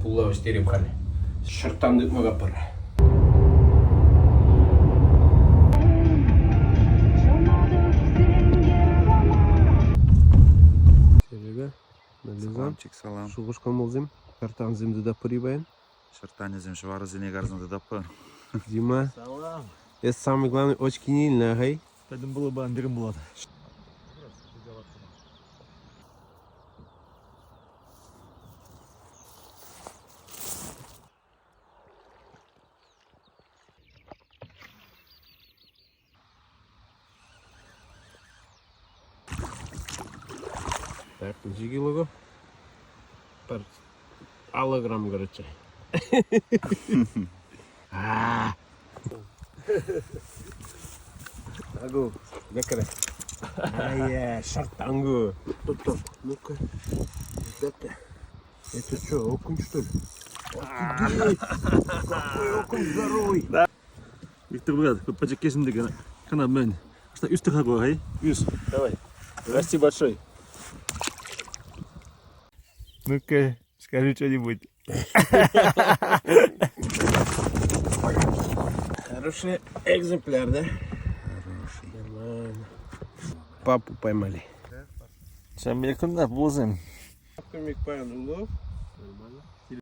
Пулла стерем хали. Шартандык мага пара. Серега, нализан. Salamчик, салам. Шугушкан молзим. Картан зимды да прибаем. Шартаня зим швара зине гарзан да дапа. Дима. Салам. Это самый главный очки не нахай. Dedim bunu bandirim buladı. Так, жигилого. Пар алограмм, короче. Агу, лекаре. Ай, шартангу. Тут, ну-ка. Это что, окунь что ли? Офигеть! Какой окунь здоровый! Виктор, брат, подпачек кезіндегі канатмен. Что, үсті қағу, ай? Үс, давай. Расти большой. Ну-ка, скажи что-нибудь. Хороший экземпляр, да? Хороший. Нормально. Папу поймали. Sen bir yakında bulazım. Папка миг поймал улов.